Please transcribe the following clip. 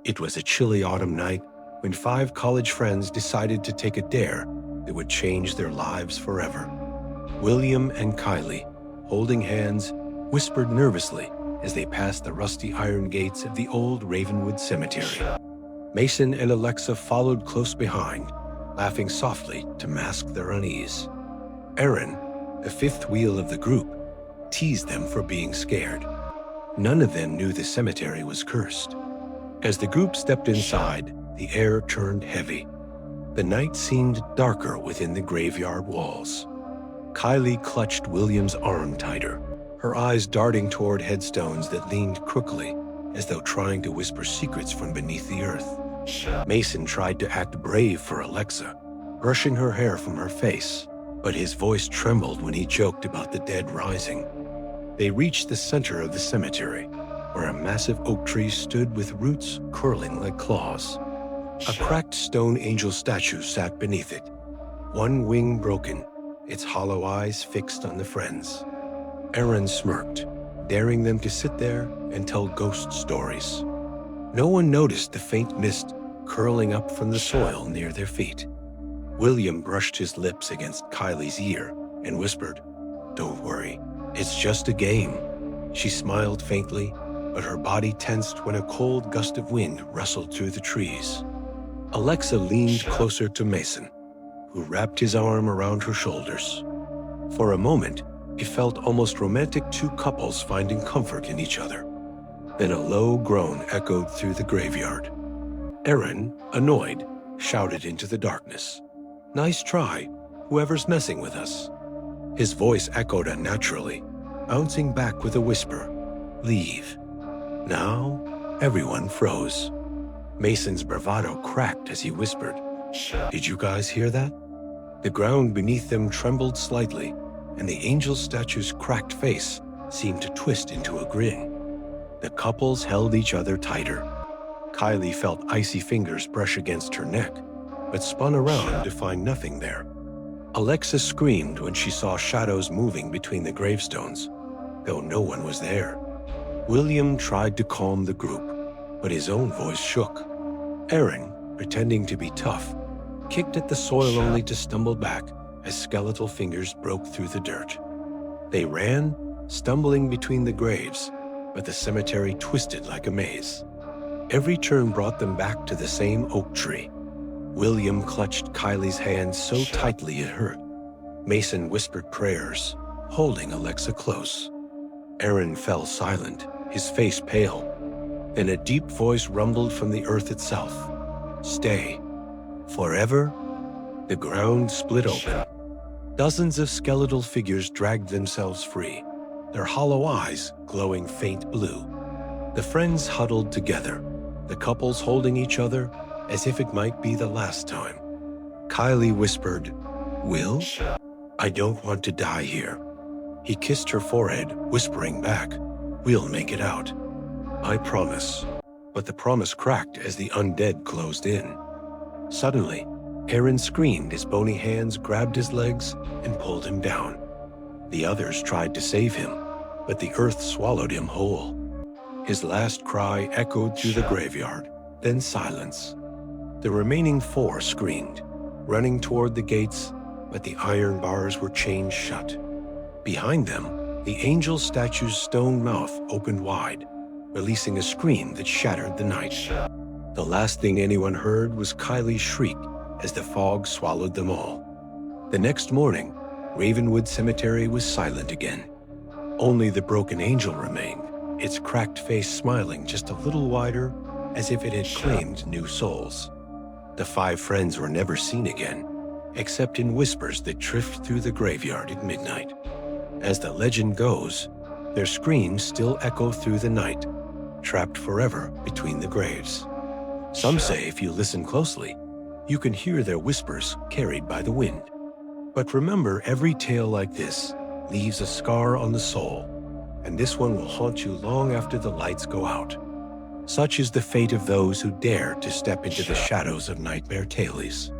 It was a chilly autumn night when 5 college friends decided to take a dare that would change their lives forever. William and Kylie, holding hands, whispered nervously as they passed the rusty iron gates of the old Ravenswood Cemetery. Mason and Alexa followed close behind, laughing softly to mask their unease. Aaron, the 5th wheel of the group, teased them for being scared. None of them knew the cemetery was cursed. As the group stepped inside, the air turned heavy. The night seemed darker within the graveyard walls. Kylie clutched William's arm tighter, her eyes darting toward headstones that leaned crookily, as though trying to whisper secrets from beneath the earth. Mason tried to act brave for Alexa, brushing her hair from her face, but his voice trembled when he joked about the dead rising. They reached the center of the cemetery, where a massive oak tree stood with roots curling like claws. A cracked stone angel statue sat beneath it, one wing broken, its hollow eyes fixed on the friends. Aaron smirked, daring them to sit there and tell ghost stories. No one noticed the faint mist curling up from the soil near their feet. William brushed his lips against Kylie's ear and whispered, "Don't worry, it's just a game." She smiled faintly, but her body tensed when a cold gust of wind rustled through the trees. Alexa leaned closer to Mason, who wrapped his arm around her shoulders. For a moment, it felt almost romantic, 2 couples finding comfort in each other. Then a low groan echoed through the graveyard. Aaron, annoyed, shouted into the darkness, "Nice try, whoever's messing with us." His voice echoed unnaturally, bouncing back with a whisper, "Leave." Now, everyone froze. Mason's bravado cracked as he whispered, "Did you guys hear that?" The ground beneath them trembled slightly, and the angel statue's cracked face seemed to twist into a grin. The couples held each other tighter. Kylie felt icy fingers brush against her neck, but spun around to find nothing there. Alexa screamed when she saw shadows moving between the gravestones, though no one was there. William tried to calm the group, but his own voice shook. Aaron, pretending to be tough, kicked at the soil only to stumble back as skeletal fingers broke through the dirt. They ran, stumbling between the graves, but the cemetery twisted like a maze. Every turn brought them back to the same oak tree. William clutched Kylie's hand so tightly it hurt. Mason whispered prayers, holding Alexa close. Aaron fell silent, his face pale. Then a deep voice rumbled from the earth itself. "Stay. Forever?" The ground split open. Dozens of skeletal figures dragged themselves free, their hollow eyes glowing faint blue. The friends huddled together, the couples holding each other as if it might be the last time. Kylie whispered, "Will? I don't want to die here." He kissed her forehead, whispering back, "We'll make it out." "I promise." But the promise cracked as the undead closed in. Suddenly, Aaron screamed as bony hands grabbed his legs and pulled him down. The others tried to save him, but the earth swallowed him whole. His last cry echoed through the graveyard, then silence. The remaining 4 screamed, running toward the gates, but the iron bars were chained shut. Behind them, the angel statue's stone mouth opened wide, releasing a scream that shattered the night. The last thing anyone heard was Kylie's shriek as the fog swallowed them all. The next morning, Ravenswood Cemetery was silent again. Only the broken angel remained, its cracked face smiling just a little wider, as if it had claimed new souls. The 5 friends were never seen again, except in whispers that drift through the graveyard at midnight. As the legend goes, their screams still echo through the night, trapped forever between the graves. Some say if you listen closely, you can hear their whispers carried by the wind. But remember, every tale like this leaves a scar on the soul, and this one will haunt you long after the lights go out. Such is the fate of those who dare to step into the shadows of Nightmare Tales.